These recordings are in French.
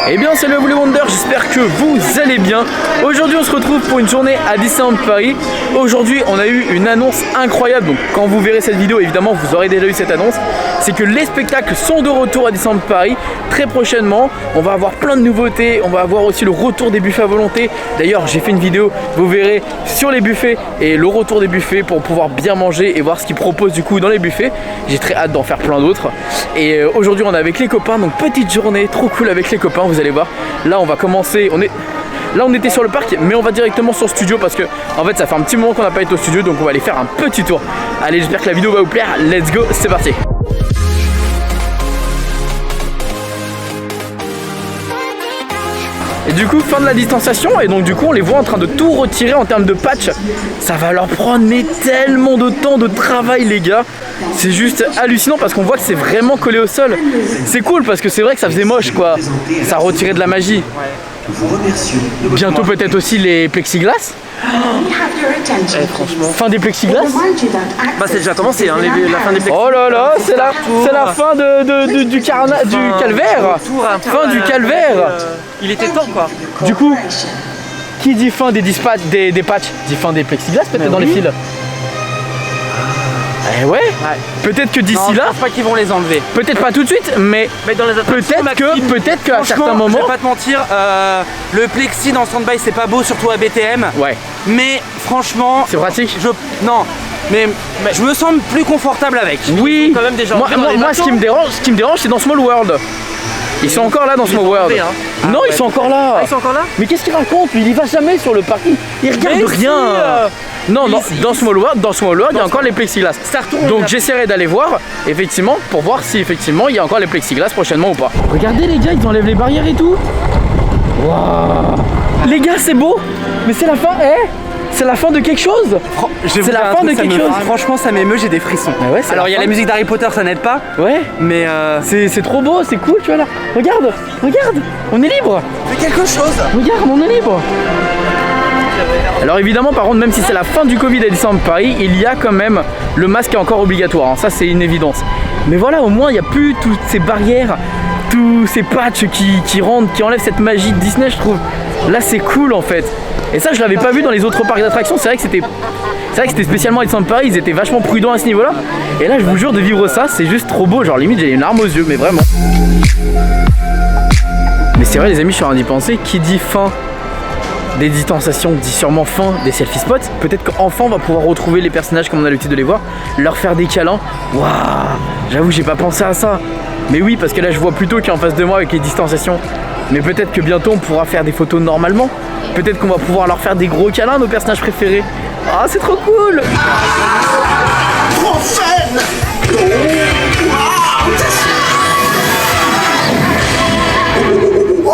Eh bien c'est le Blue Wonder, j'espère que vous allez bien. Aujourd'hui on se retrouve pour une journée à Disneyland Paris. Aujourd'hui on a eu une annonce incroyable, donc quand vous verrez cette vidéo évidemment vous aurez déjà eu cette annonce. C'est que les spectacles sont de retour à Disneyland Paris très prochainement. On va avoir plein de nouveautés, on va avoir aussi le retour des buffets à volonté. D'ailleurs j'ai fait une vidéo, vous verrez, sur les buffets et le retour des buffets pour pouvoir bien manger et voir ce qu'ils proposent du coup dans les buffets. J'ai très hâte d'en faire plein d'autres. Et aujourd'hui on est avec les copains, donc petite journée trop cool avec les copains, vous allez voir. Là on va commencer, là on était sur le parc mais on va directement sur le studio parce que en fait ça fait un petit moment qu'on n'a pas été au studio, donc on va aller faire un petit tour. Allez, j'espère que la vidéo va vous plaire, let's go, c'est parti. Et du coup fin de la distanciation et donc du coup on les voit en train de tout retirer en termes de patch. Ça va leur prendre mais tellement de temps de travail les gars. C'est juste hallucinant parce qu'on voit que c'est vraiment collé au sol. C'est cool parce que c'est vrai que ça faisait moche quoi. Ça retirait de la magie. Bientôt peut-être aussi les plexiglas. Franchement. Fin des plexiglas. Bah c'est déjà commencé hein, la fin des plexiglas. Oh là là, c'est la fin du calvaire. Fin du calvaire. Il était temps quoi. Du coup, qui dit fin des patchs dit fin des plexiglas peut-être dans les fils. Eh ouais. Peut-être que d'ici là, je pense pas qu'ils vont les enlever. Peut-être pas tout de suite, mais dans les peut-être qu'à certains moments. Je vais pas te mentir, le plexi dans Stand-by c'est pas beau, surtout à BTM. Ouais. Mais franchement, c'est pratique. Mais je me sens plus confortable avec. Oui. Quand même déjà moi ce qui me dérange, c'est dans Small World. Ils sont encore là dans Small World. Hein. Non, ils sont encore là. Ils sont encore là. Mais qu'est-ce qu'il raconte lui? Il y va jamais sur le parking. Il regarde rien. Non, dans Small World, il y a encore les plexiglas. Donc j'essaierai d'aller voir, effectivement, pour voir si effectivement il y a encore les plexiglas prochainement ou pas. Regardez les gars, ils enlèvent les barrières et tout. Waouh. Les gars, c'est beau, mais c'est la fin, c'est la fin de quelque chose. C'est la fin de quelque chose. Franchement, ça m'émeut, j'ai des frissons. Ouais, alors il y a la musique d'Harry Potter, ça n'aide pas. Ouais. Mais c'est trop beau, c'est cool, tu vois là. Regarde, on est libre. Fais quelque chose. Regarde, on est libre. Alors évidemment par contre même si c'est la fin du Covid à Disneyland Paris, il y a quand même le masque est encore obligatoire, hein. Ça c'est une évidence. Mais voilà, au moins il n'y a plus toutes ces barrières, tous ces patchs qui enlèvent cette magie de Disney je trouve. Là c'est cool en fait. Et ça je l'avais pas vu dans les autres parcs d'attractions, c'est vrai que c'était spécialement à Disneyland Paris, ils étaient vachement prudents à ce niveau là. Et là je vous jure de vivre ça, c'est juste trop beau, genre limite j'ai une larme aux yeux, mais vraiment. Mais c'est vrai les amis, je suis en train d'y penser, qui dit fin des distanciations dit sûrement fin des selfie spots. Peut-être qu'enfin on va pouvoir retrouver les personnages comme on a l'habitude de les voir, leur faire des câlins. Waouh, j'avoue j'ai pas pensé à ça. Mais oui parce que là je vois plutôt qu'en face de moi avec les distanciations. Mais peut-être que bientôt on pourra faire des photos normalement. Peut-être qu'on va pouvoir leur faire des gros câlins, nos personnages préférés. Ah c'est trop cool. Trop fun.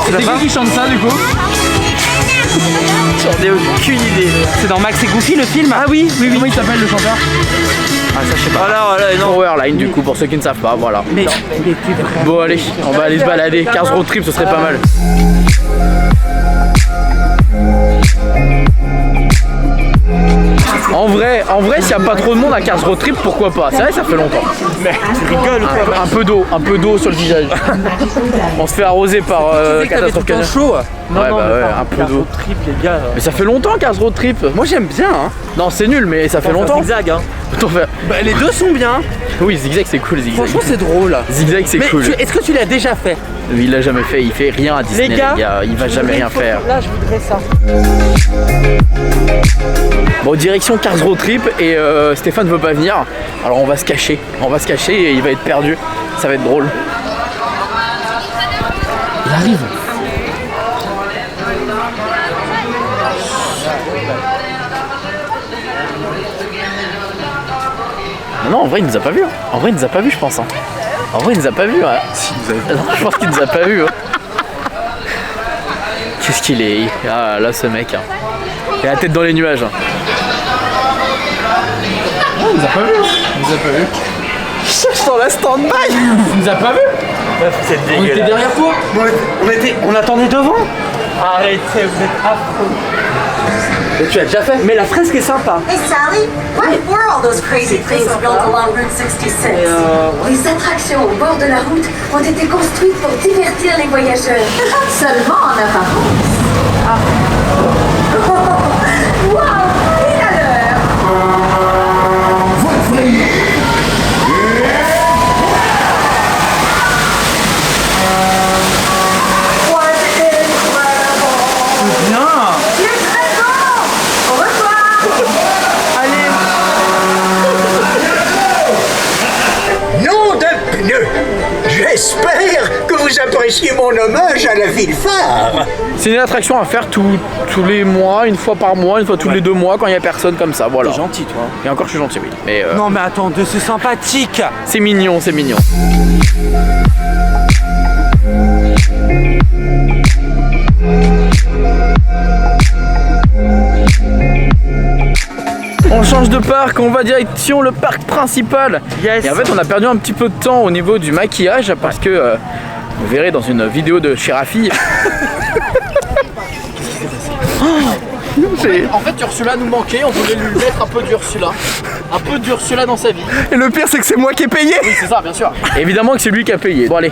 C'est qui chante ça du coup? J'en ai aucune idée. C'est dans Max et Goofy le film? Ah oui. Comment il s'appelle le chanteur? Ah ça je sais pas. Powerline du coup pour ceux qui ne savent pas, voilà. Mais bon allez, on va aller se balader. 15 road trip ce serait pas mal. En vrai s'il n'y a pas trop de monde à 15 road trip, pourquoi pas? C'est vrai ça fait longtemps. Mais tu rigoles quoi. Un peu d'eau sur le visage. On se fait arroser par catastrophe canyon. Chaud. Non, un peu d'eau. Les gars. Mais ça fait longtemps 15 road trip. Moi j'aime bien hein. Non c'est nul mais ça fait longtemps. Zigzag hein. Bah, les deux sont bien. Oui zigzag c'est cool zigzag. Franchement c'est drôle. Zigzag c'est cool. Est-ce que tu l'as déjà fait? Il l'a jamais fait, il fait rien à Disney les gars. Il va jamais rien faire. Là je voudrais ça. Bon direction Cars Road Trip et Stéphane veut pas venir. Alors on va se cacher et il va être perdu. Ça va être drôle. Il arrive. Non en vrai il nous a pas vu. En vrai il nous a pas vu je pense. Hein. En vrai il nous a pas vu. Ouais. Si, je pense qu'il nous a pas vu. Hein. Qu'est-ce qu'il est? Ah là ce mec. Hein. Il a la tête dans les nuages. Oh, il nous a pas vu. Il nous a pas vu. Cherche dans la stand-by. Il nous a pas vu. Vous êtes dégueulasse. On était derrière toi. On attendait devant. Arrêtez, vous êtes affreux. Mais tu l'as déjà fait. Mais la fresque est sympa. Hey Sally, what were all those crazy things built along Route 66? Les attractions au bord de la route ont été construites pour divertir les voyageurs. Seulement en apparence. Ah. Wow, et à l'heure. J'espère que vous appréciez mon hommage à la ville phare. C'est une attraction à faire tous les mois, une fois par mois, une fois tous les 2 mois quand il n'y a personne comme ça, voilà. T'es gentil toi. Et encore je suis gentil, oui. Mais Non mais attends, c'est sympathique. c'est mignon, c'est mignon. On change de parc, on va direction le parc principal. Yes. Et en fait on a perdu un petit peu de temps au niveau du maquillage parce que vous verrez dans une vidéo de chez Rafi. En fait Ursula nous manquait, on voulait lui mettre un peu d'Ursula. Un peu d'Ursula dans sa vie. Et le pire c'est que c'est moi qui ai payé. Oui c'est ça bien sûr. Évidemment que c'est lui qui a payé. Bon allez,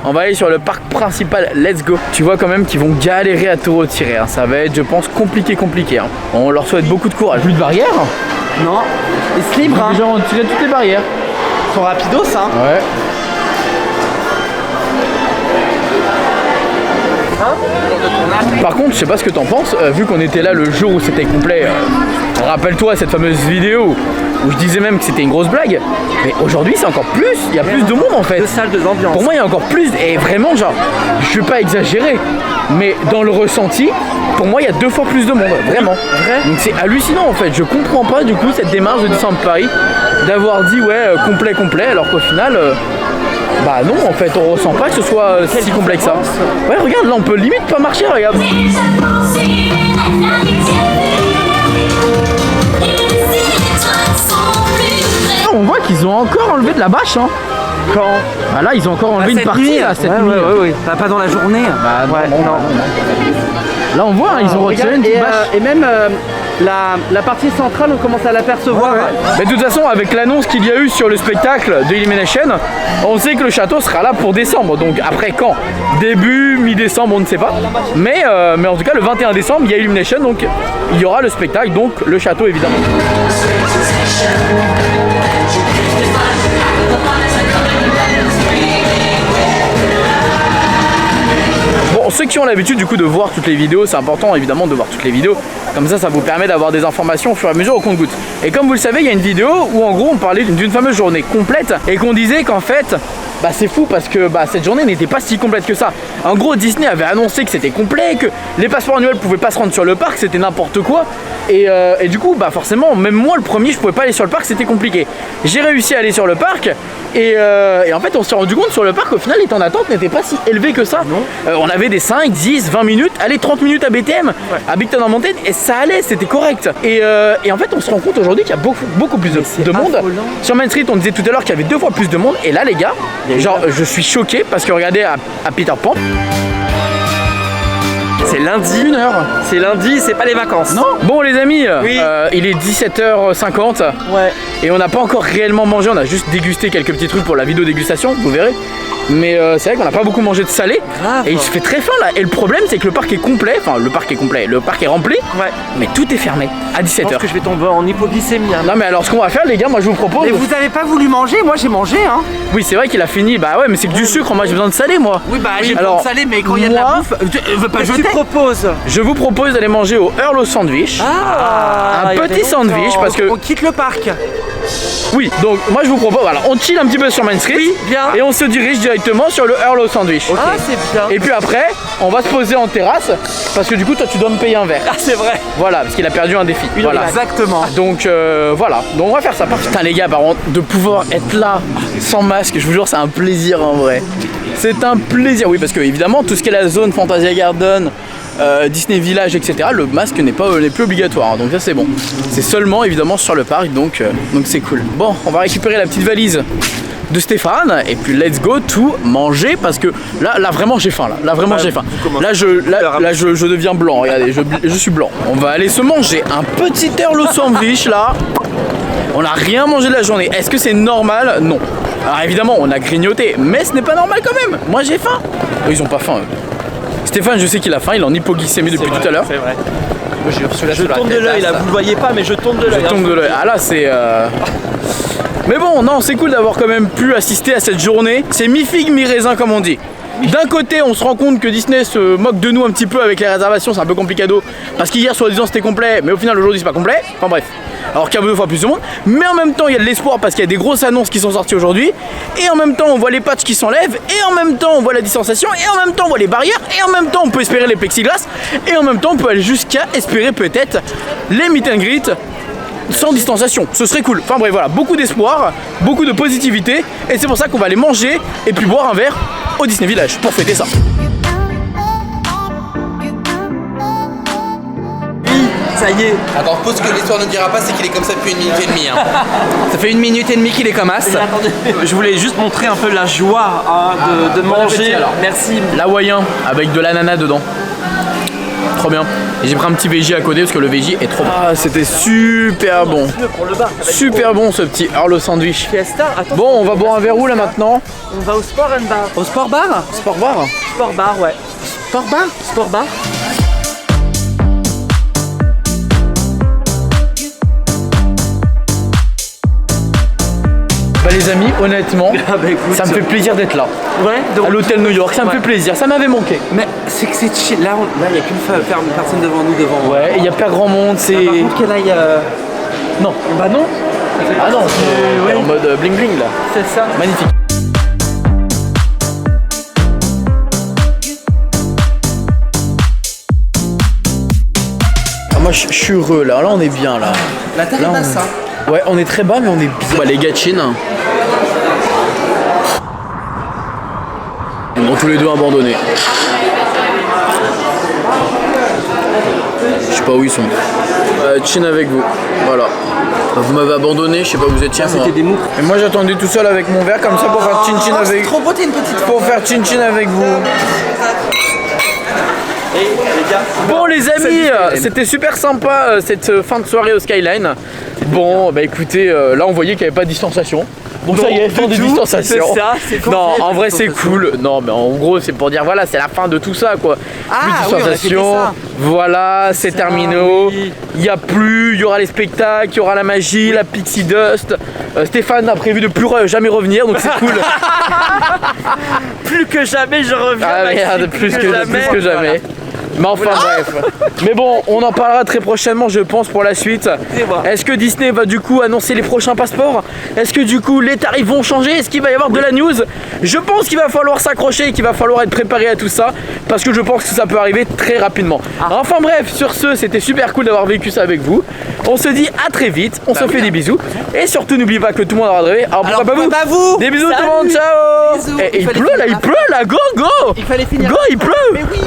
on va aller sur le parc principal, let's go. Tu vois quand même qu'ils vont galérer à tout retirer, hein. Ça va être je pense compliqué. Hein. On leur souhaite beaucoup de courage. Plus de barrières. Non, ils se libre hein. Déjà on tirait toutes les barrières. Ils sont rapidos hein. Ouais. Par contre, je sais pas ce que t'en penses, vu qu'on était là le jour où c'était complet, rappelle-toi cette fameuse vidéo où je disais même que c'était une grosse blague, mais aujourd'hui c'est encore plus, il y a plus de monde en fait. 2 salles, 2 ambiances. Pour moi il y a encore plus, et vraiment genre, je vais pas exagérer, mais dans le ressenti, pour moi il y a 2 fois plus de monde, vraiment. Vrai. Donc c'est hallucinant en fait, je comprends pas du coup cette démarche de Disneyland Paris, d'avoir dit ouais complet, alors qu'au final... bah non en fait on ressent pas que ce soit si complet que ça. Ouais regarde là on peut limite pas marcher regarde. On voit qu'ils ont encore enlevé de la bâche hein. Quand Bah là ils ont encore enlevé une partie là, cette nuit. Ouais. Pas dans la journée. Bah ouais, non. Là on voit hein, ils ont retiré une petite bâche. Et même la partie centrale on commence à l'apercevoir. Mais de toute façon avec l'annonce qu'il y a eu sur le spectacle de Illumination, on sait que le château sera là pour décembre. Donc après quand? Début, mi-décembre, on ne sait pas. Mais en tout cas le 21 décembre il y a Illumination, donc il y aura le spectacle, donc le château évidemment. Bon, ceux qui ont l'habitude du coup de voir toutes les vidéos, c'est important évidemment de voir toutes les vidéos. Comme ça vous permet d'avoir des informations au fur et à mesure au compte-gouttes. Et comme vous le savez, il y a une vidéo où en gros on parlait d'une fameuse journée complète et qu'on disait qu'en fait, bah c'est fou parce que cette journée n'était pas si complète que ça. En gros, Disney avait annoncé que c'était complet, que les passeports annuels pouvaient pas se rendre sur le parc, c'était n'importe quoi. Et du coup, forcément, même moi le premier, je pouvais pas aller sur le parc, c'était compliqué. J'ai réussi à aller sur le parc et en fait, on s'est rendu compte sur le parc, au final, les temps d'attente n'étaient pas si élevés que ça. On avait des 5, 10, 20 minutes, allez 30 minutes à BTM, à Big Thunder Mountain, et ça allait, c'était correct. Et en fait, on se rend compte aujourd'hui qu'il y a beaucoup plus de monde. Sur Main Street, on disait tout à l'heure qu'il y avait 2 fois plus de monde, et là, les gars, genre, je suis choqué parce que regardez à Peter Pan. C'est lundi. 1h. C'est lundi, c'est pas les vacances. Non. Bon les amis, oui. Il est 17h50. Ouais. Et on n'a pas encore réellement mangé, on a juste dégusté quelques petits trucs pour la vidéo dégustation, vous verrez. Mais c'est vrai qu'on n'a pas beaucoup mangé de salé. Grave. Et il se fait très faim là. Et le problème c'est que le parc est complet, enfin le parc est rempli. Ouais. Mais tout est fermé à 17h. Je pense que je vais tomber en hypoglycémie. Non mais alors ce qu'on va faire les gars, moi je vous propose. Mais vous avez pas voulu manger, moi j'ai mangé hein. Oui c'est vrai qu'il a fini, bah ouais mais c'est que du sucre, moi j'ai besoin de salé moi. Oui j'ai besoin de salé mais quand il y a de la bouffe, je veux pas jeter. Je vous propose d'aller manger au Earl au Sandwich. Un petit sandwich parce que... On quitte le parc. Oui, donc moi je vous propose, voilà, on chill un petit peu sur Main Street. Oui, bien. Et on se dirige directement sur le Earl au Sandwich. Okay. Ah, c'est bien. Et puis après, on va se poser en terrasse parce que du coup, toi tu dois me payer un verre. Ah, c'est vrai. Voilà, parce qu'il a perdu un défi. Oui, voilà. Exactement. Donc voilà, donc on va faire ça. Putain les gars, par contre, de pouvoir être là sans masque, je vous jure, c'est un plaisir en vrai. C'est un plaisir, oui, parce que évidemment tout ce qui est la zone Fantasia Garden, Disney Village, etc., le masque n'est plus obligatoire, hein, donc ça c'est bon. C'est seulement évidemment sur le parc, donc c'est cool. Bon, on va récupérer la petite valise de Stéphane et puis let's go tout manger parce que là vraiment j'ai faim là vraiment j'ai faim. Là je deviens blanc, regardez, je suis blanc. On va aller se manger un petit Earl sandwich là. On n'a rien mangé de la journée. Est-ce que c'est normal? Non. Alors évidemment on a grignoté, mais ce n'est pas normal quand même. Moi j'ai faim. Eux, ils ont pas faim eux. Stéphane, je sais qu'il a faim, il est en hypoglycémie depuis tout à l'heure. C'est vrai. Je tourne de l'œil là, vous le voyez pas mais je tourne de l'œil. Je tourne de l'œil. Ah là c'est Mais bon, non, c'est cool d'avoir quand même pu assister à cette journée. C'est mi-figue, mi-raisin comme on dit. D'un côté, on se rend compte que Disney se moque de nous un petit peu avec les réservations, c'est un peu complicado. Parce qu'hier, soi-disant, c'était complet, mais au final, aujourd'hui, c'est pas complet. Enfin bref. Alors qu'il y a 2 fois plus de monde. Mais en même temps, il y a de l'espoir parce qu'il y a des grosses annonces qui sont sorties aujourd'hui. Et en même temps, on voit les patchs qui s'enlèvent. Et en même temps, on voit la distanciation. Et en même temps, on voit les barrières. Et en même temps, on peut espérer les plexiglas. Et en même temps, on peut aller jusqu'à espérer peut-être les meet and greet sans distanciation, ce serait cool. Enfin bref, voilà, beaucoup d'espoir, beaucoup de positivité, et c'est pour ça qu'on va aller manger et puis boire un verre au Disney Village pour fêter ça. Oui, ça y est. Alors pose que l'histoire ne dira pas, c'est qu'il est comme ça depuis 1 minute et demie. Hein. Ça fait 1 minute et demie qu'il est comme as. Je voulais juste montrer un peu la joie de manger. Merci. L'hawaïen avec de l'ananas dedans. Trop bien. Et j'ai pris un petit veggie à côté parce que le veggie est trop bon. Ah, c'était super bon. Super bon ce petit Earl sandwich. Bon, on va boire un verre où là maintenant? On va au Sport and Bar. Au Sport Bar? Sport bar? Sport Bar, ouais. Sport bar? Sport Bar. Bah les amis, honnêtement, écoute, ça me fait plaisir d'être là. Ouais, donc, à l'hôtel New York, ça me fait plaisir, ça m'avait manqué. Mais c'est que c'est chill. Là, il n'y a qu'une personne devant nous devant. Ouais, il n'y a pas grand monde, c'est... Par contre qu'elle aille... Non. Bah non. Ah non, c'est en mode bling bling là. C'est ça. Magnifique. Ah, moi je suis heureux là, on est bien là. La terre est basse, hein. Ouais, on est très bas, mais on est bien. Bah, les Gatchins. Ils m'ont tous les deux abandonnés. Je sais pas où ils sont. Chin avec vous. Voilà. Vous m'avez abandonné, je sais pas où vous étiez. C'était des mouches. Et moi j'attendais tout seul avec mon verre comme ça pour faire chin-chin avec. Trop beau, t'es une petite. Pour faire chin-chin avec vous. Bon les amis, c'était super sympa cette fin de soirée au Skyline. Bon bah écoutez, là on voyait qu'il n'y avait pas de distanciation. Donc ça y est, fin de distanciation. C'est ça, c'est non, en vrai c'est cool. Non mais en gros c'est pour dire voilà, c'est la fin de tout ça quoi. Plus de distanciation. Voilà, c'est terminé. Il n'y a plus, il y aura les spectacles, il y aura la magie, la pixie dust. Stéphane a prévu de plus jamais revenir, donc c'est cool. Plus que jamais je reviens. Ah merde, plus que jamais. Mais enfin bref. Mais bon, on en parlera très prochainement je pense pour la suite. Est-ce que Disney va du coup annoncer les prochains passeports? Est-ce que du coup les tarifs vont changer? Est-ce qu'il va y avoir de la news? Je pense qu'il va falloir s'accrocher et qu'il va falloir être préparé à tout ça. Parce que je pense que ça peut arriver très rapidement. Enfin bref, sur ce, c'était super cool d'avoir vécu ça avec vous. On se dit à très vite, on se fait des bisous. Et surtout n'oubliez pas que tout le monde aura rêvé. Alors pourquoi pas vous? Des bisous tout le monde, ciao. Et il pleut là, go. Il fallait finir. Go, il pleut. Mais oui.